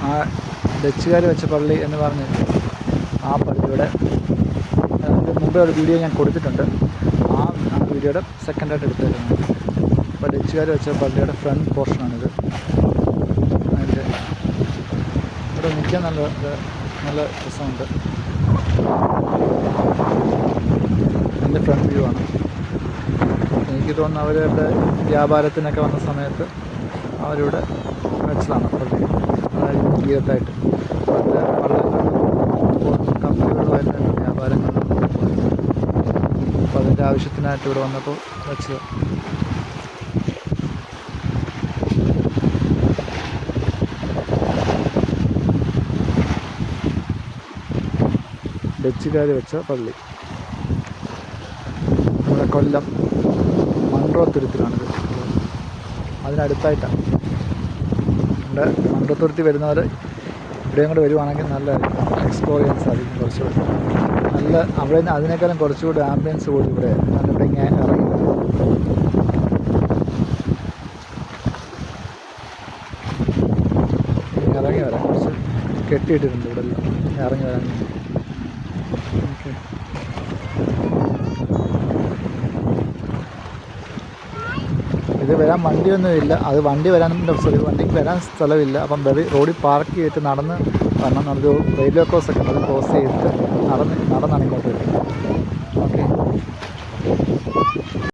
ആ ഡച്ചുകാർ വെച്ച പള്ളി എന്ന് പറഞ്ഞ് ആ പള്ളിയുടെ മുമ്പേ ഒരു വീഡിയോ ഞാൻ കൊടുത്തിട്ടുണ്ട്. ആ വീഡിയോയുടെ സെക്കൻഡായിട്ട് എടുത്തേക്കുന്നത്. അപ്പോൾ ഡച്ചുകാർ വെച്ച പള്ളിയുടെ ഫ്രണ്ട് പോർഷനാണിത്. അതിൻ്റെ ഇവിടെ നിൽക്കാൻ നല്ല രസമുണ്ട്. എൻ്റെ ഫ്രണ്ട് വ്യൂ ആണ്. എനിക്ക് തോന്നുന്നു അവരുടെ വ്യാപാരത്തിനൊക്കെ വന്ന സമയത്ത് അവരിവിടെ വെച്ചതാണ് പള്ളി. അതായത് തീരത്തായിട്ട് പണ്ട് കപ്പലുകൾ വരുന്ന വ്യാപാരങ്ങൾ, അപ്പോൾ അതിൻ്റെ ആവശ്യത്തിനായിട്ട് ഇവിടെ വന്നപ്പോൾ വെച്ചത്. ഡച്ചുകാർ വെച്ച പള്ളി നമ്മുടെ കൊല്ലം മൺറോത്തുരുത്തിലാണിത്. അതിനടുത്തായിട്ടാണ്. നമ്മുടെ മൺറോത്തുരുത്തി വരുന്നവർ ഇവിടെയും കൂടെ വരുവാണെങ്കിൽ നല്ല എക്സ്പ്ലോർ ചെയ്യാൻ സാധിക്കും. കുറച്ചുകൂടി നല്ല അവിടെ അതിനേക്കാളും കുറച്ചുകൂടി ആംബിയൻസ് കൂടി ഇവിടെ ഇവിടെ ഇങ്ങനെ ഇറങ്ങി വരാം. കുറച്ച് കെട്ടിയിട്ടിട്ടുണ്ട് ഇവിടെ എല്ലാം ഇറങ്ങി വരാൻ. ഓക്കെ, ഇത് വരാൻ വണ്ടിയൊന്നുമില്ല. അത് വണ്ടിക്ക് വരാൻ സ്ഥലമില്ല. അപ്പം റോഡിൽ പാർക്ക് ചെയ്തിട്ട് നടന്ന് വരണം. നമുക്ക് റെയിൽവേ ക്രോസൊക്കെ അത് ക്രോസ് ചെയ്തിട്ട് നടന്നാണ് ഇങ്ങോട്ട് വരുന്നത്. ഓക്കെ.